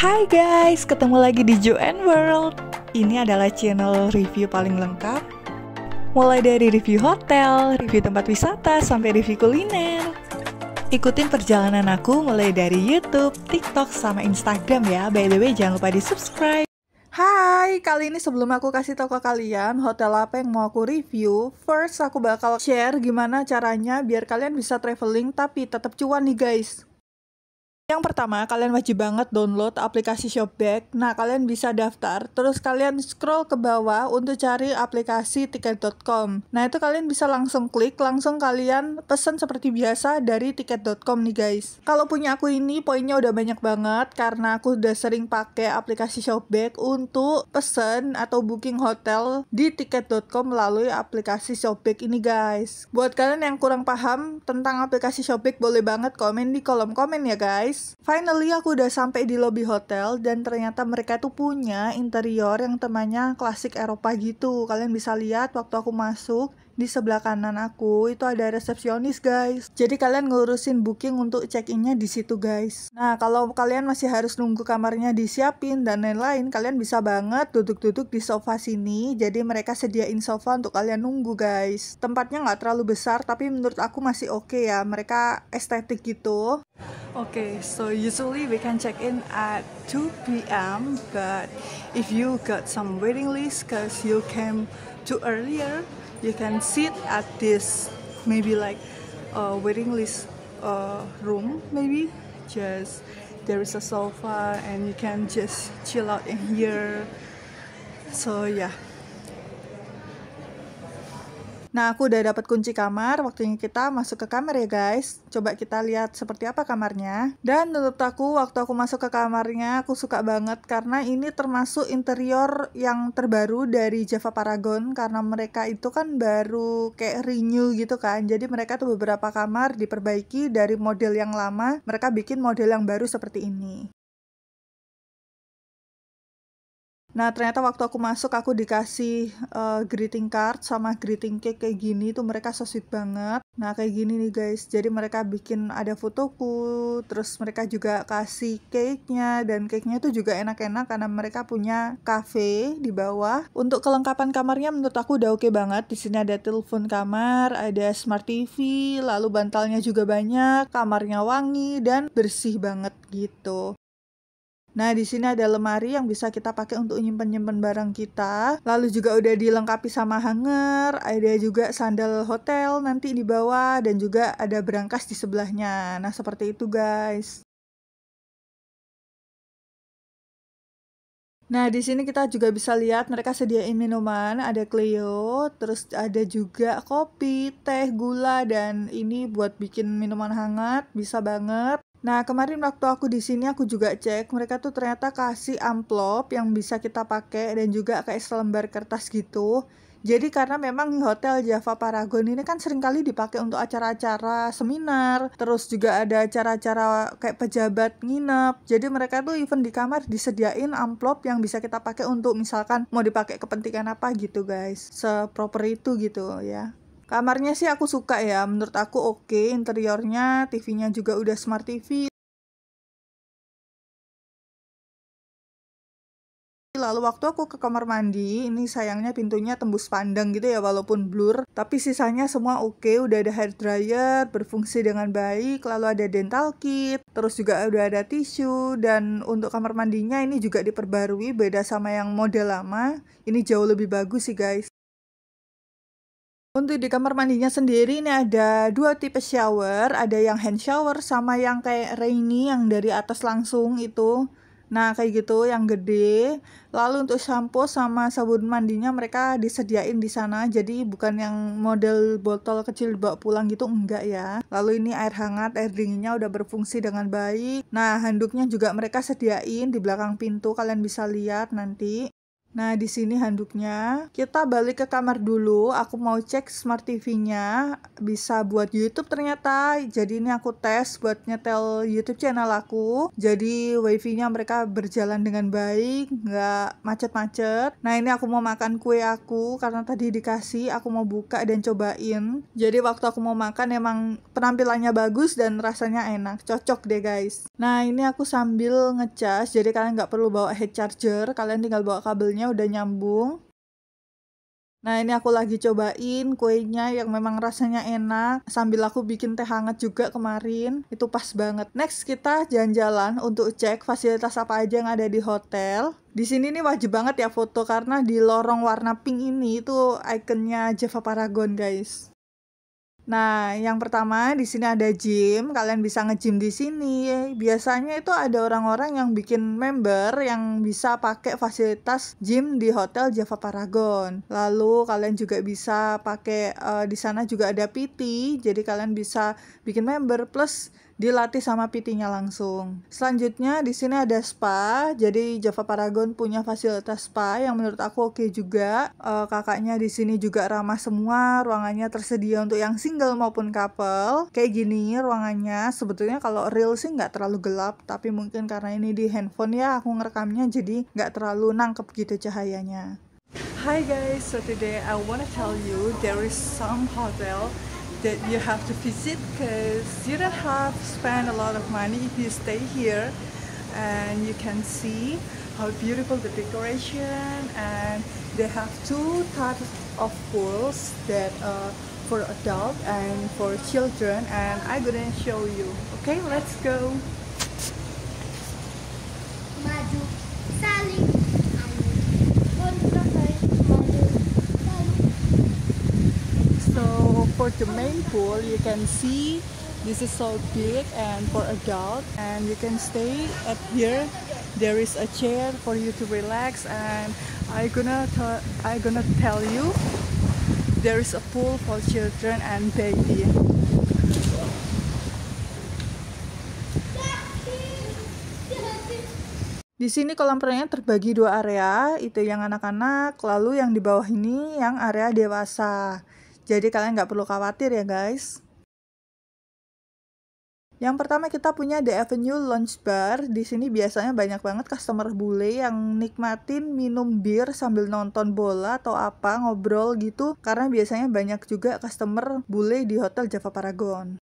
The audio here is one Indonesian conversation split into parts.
Hai guys, ketemu lagi di Jo and World. Ini adalah channel review paling lengkap. Mulai dari review hotel, review tempat wisata, sampai review kuliner. Ikutin perjalanan aku mulai dari YouTube, TikTok, sama Instagram ya. By the way, jangan lupa di subscribe. Hai, kali ini sebelum aku kasih tahu ke kalian hotel apa yang mau aku review, first aku bakal share gimana caranya biar kalian bisa traveling tapi tetap cuan nih guys. Yang pertama, kalian wajib banget download aplikasi Shopback. Nah, kalian bisa daftar, terus kalian scroll ke bawah untuk cari aplikasi tiket.com. Nah, itu kalian bisa langsung klik, langsung kalian pesen seperti biasa dari tiket.com nih guys. Kalau punya aku ini, poinnya udah banyak banget, karena aku udah sering pakai aplikasi Shopback untuk pesen atau booking hotel di tiket.com melalui aplikasi Shopback ini guys. Buat kalian yang kurang paham tentang aplikasi Shopback, boleh banget komen di kolom komen ya guys. Finally, aku udah sampai di lobby hotel dan ternyata mereka tuh punya interior yang temanya klasik Eropa gitu. Kalian bisa lihat waktu aku masuk, di sebelah kanan aku itu ada resepsionis guys. Jadi kalian ngurusin booking untuk check-innya di situ guys. Nah, kalau kalian masih harus nunggu kamarnya disiapin dan lain-lain, kalian bisa banget duduk-duduk di sofa sini. Jadi mereka sediain sofa untuk kalian nunggu guys. Tempatnya nggak terlalu besar tapi menurut aku masih oke ya. Mereka estetik gitu. Okay, so usually we can check in at 2 p.m. But if you got some waiting list cause you came too earlier, you can sit at this maybe like waiting list room maybe. Just there is a sofa and you can just chill out in here. So yeah. Nah, aku udah dapat kunci kamar, waktunya kita masuk ke kamar ya guys. Coba kita lihat seperti apa kamarnya. Dan menurut aku, waktu aku masuk ke kamarnya, aku suka banget karena ini termasuk interior yang terbaru dari Java Paragon. Karena mereka itu kan baru kayak renew gitu kan. Jadi mereka tuh beberapa kamar diperbaiki dari model yang lama, mereka bikin model yang baru seperti ini. Nah, ternyata waktu aku masuk, aku dikasih greeting card sama greeting cake kayak gini. Tuh mereka so sweet banget. Nah, kayak gini nih guys. Jadi mereka bikin ada fotoku. Terus mereka juga kasih cake-nya. Dan cake-nya itu juga enak-enak karena mereka punya cafe di bawah. Untuk kelengkapan kamarnya menurut aku udah oke banget. Di sini ada telepon kamar, ada smart TV, lalu bantalnya juga banyak, kamarnya wangi, dan bersih banget gitu. Nah, di sini ada lemari yang bisa kita pakai untuk nyimpen-nyimpen barang kita. Lalu juga udah dilengkapi sama hanger, ada juga sandal hotel nanti di bawah, dan juga ada berangkas di sebelahnya. Nah, seperti itu guys. Nah, di sini kita juga bisa lihat mereka sediain minuman, ada Cleo, terus ada juga kopi, teh, gula, dan ini buat bikin minuman hangat, bisa banget. Nah, kemarin waktu aku di sini aku juga cek, mereka tuh ternyata kasih amplop yang bisa kita pakai dan juga kayak selembar kertas gitu. Jadi karena memang hotel Java Paragon ini kan seringkali dipakai untuk acara-acara seminar, terus juga ada acara-acara kayak pejabat nginep. Jadi mereka tuh even di kamar disediain amplop yang bisa kita pakai untuk misalkan mau dipakai kepentingan apa gitu guys. Seproper itu gitu ya. Kamarnya sih aku suka ya, menurut aku oke, interiornya, TV-nya juga udah smart TV. Lalu waktu aku ke kamar mandi, ini sayangnya pintunya tembus pandang gitu ya walaupun blur. Tapi sisanya semua oke, udah ada hair dryer, berfungsi dengan baik, lalu ada dental kit, terus juga udah ada tisu, dan untuk kamar mandinya ini juga diperbarui, beda sama yang model lama. Ini jauh lebih bagus sih guys. Untuk di kamar mandinya sendiri ini ada dua tipe shower, ada yang hand shower sama yang kayak rainy yang dari atas langsung itu. Nah, kayak gitu yang gede. Lalu untuk shampoo sama sabun mandinya mereka disediain di sana. Jadi bukan yang model botol kecil bawa pulang gitu, enggak ya. Lalu ini air hangat, air dinginnya udah berfungsi dengan baik. Nah, handuknya juga mereka sediain di belakang pintu, kalian bisa lihat nanti. Nah, di sini handuknya. Kita balik ke kamar dulu. Aku mau cek smart TV-nya bisa buat YouTube ternyata. Jadi ini aku tes buat nyetel YouTube channel aku. Jadi wifi-nya mereka berjalan dengan baik, nggak macet-macet. Nah, ini aku mau makan kue aku karena tadi dikasih. Aku mau buka dan cobain. Jadi waktu aku mau makan emang penampilannya bagus dan rasanya enak. Cocok deh guys. Nah, ini aku sambil ngecas. Jadi kalian nggak perlu bawa head charger. Kalian tinggal bawa kabelnya udah nyambung. Nah, ini aku lagi cobain kuenya yang memang rasanya enak sambil aku bikin teh hangat juga kemarin. Itu pas banget. Next kita jalan-jalan untuk cek fasilitas apa aja yang ada di hotel. Di sini nih wajib banget ya foto karena di lorong warna pink ini itu ikonnya Java Paragon, guys. Nah, yang pertama di sini ada gym. Kalian bisa nge-gym di sini. Biasanya itu ada orang-orang yang bikin member yang bisa pakai fasilitas gym di Hotel Java Paragon. Lalu kalian juga bisa pakai di sana juga ada PT. Jadi kalian bisa bikin member plus dilatih sama PT-nya langsung. Selanjutnya di sini ada spa. Jadi Java Paragon punya fasilitas spa yang menurut aku oke juga. Kakaknya di sini juga ramah semua. Ruangannya tersedia untuk yang single maupun couple. Kayak gini ruangannya. Sebetulnya kalau real sih nggak terlalu gelap, tapi mungkin karena ini di handphone ya aku ngerekamnya jadi nggak terlalu nangkep gitu cahayanya. Hi guys, so today I wanna tell you there is some hotel that you have to visit because you don't have to spend a lot of money if you stay here, and you can see how beautiful the decoration, and they have two types of pools that for adult and for children, and I'm gonna show you. Okay, let's go. Maju saling kontrakai maju saling. So for the main pool, you can see this is so big and for adult, and you can stay at here. There is a chair for you to relax, and I'm gonna tell you there is a pool for children and baby. Di sini kolam renangnya terbagi dua area, itu yang anak-anak, lalu yang di bawah ini yang area dewasa. Jadi kalian nggak perlu khawatir ya guys. Yang pertama kita punya The Avenue Lounge Bar. Di sini biasanya banyak banget customer bule yang nikmatin minum bir sambil nonton bola atau apa, ngobrol gitu. Karena biasanya banyak juga customer bule di Hotel Java Paragon.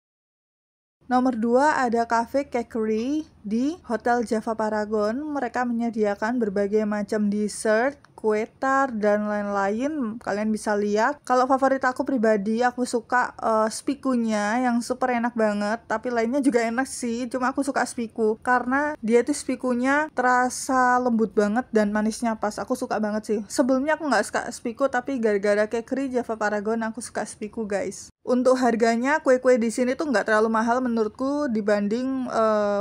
Nomor 2 ada Cafe Cakery di Hotel Java Paragon. Mereka menyediakan berbagai macam dessert, kue tart, dan lain-lain. Kalian bisa lihat. Kalau favorit aku pribadi, aku suka spikunya yang super enak banget. Tapi lainnya juga enak sih. Cuma aku suka spiku karena dia tuh spikunya terasa lembut banget dan manisnya pas. Aku suka banget sih. Sebelumnya aku nggak suka spiku, tapi gara-gara Cakery Java Paragon aku suka spiku guys. Untuk harganya kue-kue di sini tuh nggak terlalu mahal menurutku dibanding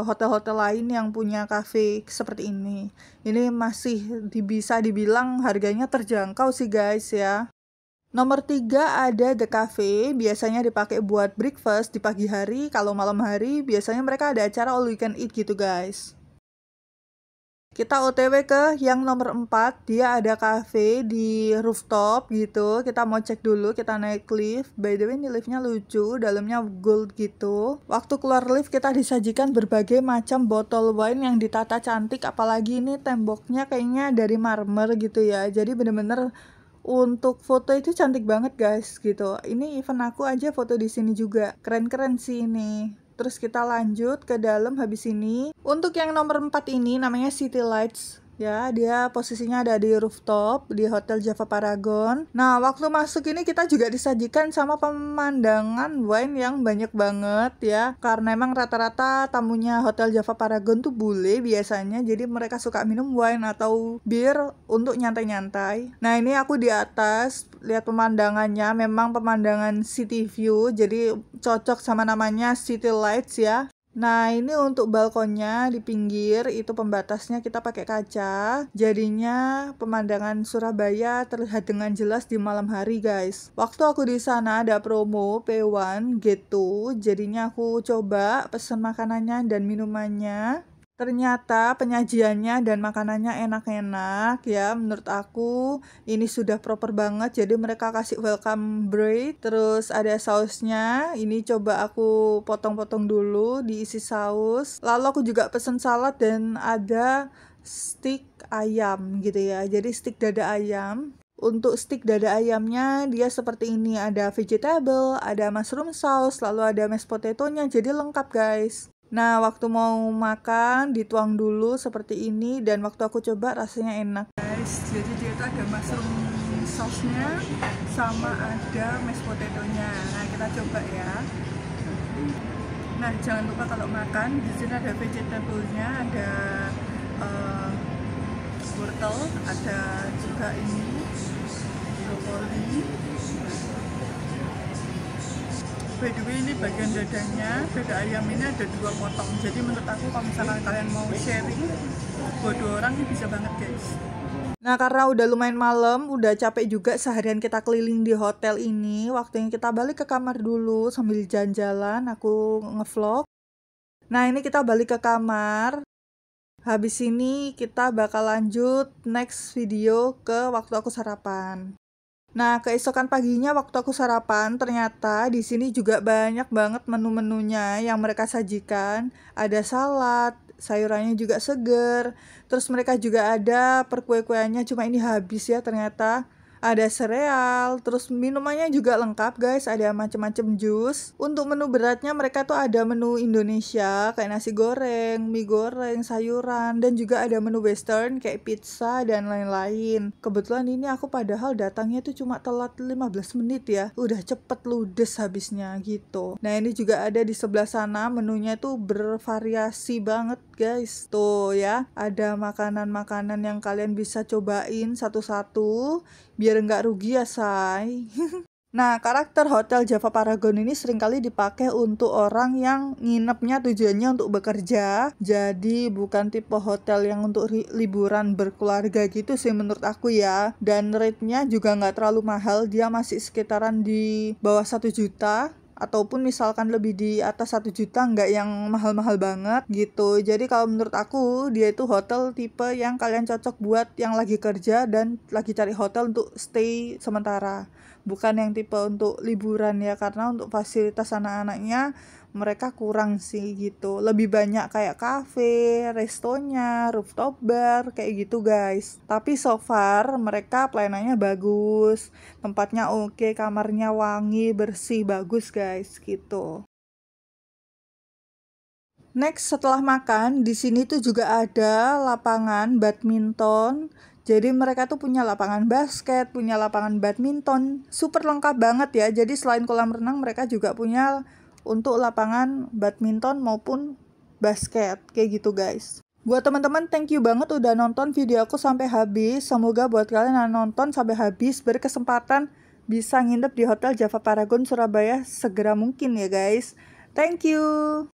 hotel-hotel lain yang punya cafe seperti ini. Ini masih bisa dibilang harganya terjangkau sih guys ya. Nomor 3 ada The Cafe, biasanya dipakai buat breakfast di pagi hari. Kalau malam hari biasanya mereka ada acara all you can eat gitu guys. Kita OTW ke yang nomor 4, dia ada cafe di rooftop gitu. Kita mau cek dulu, kita naik lift. By the way ini liftnya lucu, dalamnya gold gitu. Waktu keluar lift kita disajikan berbagai macam botol wine yang ditata cantik. Apalagi ini temboknya kayaknya dari marmer gitu ya. Jadi bener-bener untuk foto itu cantik banget guys gitu. Ini event aku aja foto di sini juga. Keren-keren sih ini. Terus kita lanjut ke dalam habis ini. Untuk yang nomor 4 ini namanya City Lights. Ya, dia posisinya ada di rooftop di Hotel Java Paragon. Nah, waktu masuk ini kita juga disajikan sama pemandangan wine yang banyak banget ya. Karena emang rata-rata tamunya Hotel Java Paragon tuh bule biasanya. Jadi mereka suka minum wine atau bir untuk nyantai-nyantai. Nah, ini aku di atas lihat pemandangannya, memang pemandangan city view. Jadi cocok sama namanya City Lights ya. Nah, ini untuk balkonnya di pinggir, itu pembatasnya kita pakai kaca. Jadinya pemandangan Surabaya terlihat dengan jelas di malam hari, guys. Waktu aku di sana ada promo P1 gitu. Jadinya aku coba pesen makanannya dan minumannya. Ternyata penyajiannya dan makanannya enak-enak ya. Menurut aku ini sudah proper banget. Jadi mereka kasih welcome bread, terus ada sausnya. Ini coba aku potong-potong dulu, diisi saus. Lalu aku juga pesen salad dan ada stick ayam gitu ya. Jadi stick dada ayam. Untuk stick dada ayamnya dia seperti ini, ada vegetable, ada mushroom sauce, lalu ada mashed potato-nya. Jadi lengkap guys. Nah, waktu mau makan dituang dulu seperti ini, dan waktu aku coba rasanya enak guys. Jadi dia itu ada mushroom sauce-nya sama ada mashed potato-nya. Nah, kita coba ya. Nah, jangan lupa kalau makan di sini ada vegetable-nya, ada wortel, ada juga ini brokoli. By the way, ini bagian dadanya, dada ayam ini ada 2 potong. Jadi menurut aku kalau misalkan kalian mau sharing buat 2 orang ini bisa banget guys. Nah, karena udah lumayan malam, udah capek juga seharian kita keliling di hotel ini. Waktunya kita balik ke kamar dulu sambil jalan-jalan, aku ngevlog. Nah, ini kita balik ke kamar. Habis ini kita bakal lanjut next video ke waktu aku sarapan. Nah, keesokan paginya waktu aku sarapan, ternyata di sini juga banyak banget menu-menunya yang mereka sajikan. Ada salad, sayurannya juga seger. Terus mereka juga ada perkue-kueannya, cuma ini habis ya ternyata. Ada sereal, terus minumannya juga lengkap guys, ada macam-macam jus. Untuk menu beratnya mereka tuh ada menu Indonesia kayak nasi goreng, mie goreng, sayuran, dan juga ada menu western kayak pizza dan lain-lain. Kebetulan ini aku padahal datangnya tuh cuma telat 15 menit ya, udah cepet ludes habisnya gitu. Nah, ini juga ada di sebelah sana, menunya tuh bervariasi banget guys. Tuh ya, ada makanan-makanan yang kalian bisa cobain satu-satu biar nggak rugi ya say. Nah, karakter Hotel Java Paragon ini seringkali dipakai untuk orang yang nginepnya tujuannya untuk bekerja. Jadi bukan tipe hotel yang untuk liburan berkeluarga gitu sih menurut aku ya. Dan rate-nya juga nggak terlalu mahal, dia masih sekitaran di bawah 1 juta. Ataupun misalkan lebih di atas 1 juta, nggak yang mahal-mahal banget gitu. Jadi kalau menurut aku dia itu hotel tipe yang kalian cocok buat yang lagi kerja dan lagi cari hotel untuk stay sementara, bukan yang tipe untuk liburan ya, karena untuk fasilitas anak-anaknya mereka kurang sih gitu. Lebih banyak kayak cafe, restonya, rooftop bar kayak gitu guys. Tapi so far mereka pelayanannya bagus, tempatnya oke, kamarnya wangi, bersih, bagus guys gitu. Next, setelah makan di sini tuh juga ada lapangan badminton. Jadi mereka tuh punya lapangan basket, punya lapangan badminton, super lengkap banget ya. Jadi selain kolam renang mereka juga punya untuk lapangan badminton maupun basket kayak gitu guys. Buat teman-teman, thank you banget udah nonton video aku sampai habis. Semoga buat kalian yang nonton sampai habis berkesempatan bisa nginep di Hotel Java Paragon Surabaya segera mungkin ya guys. Thank you.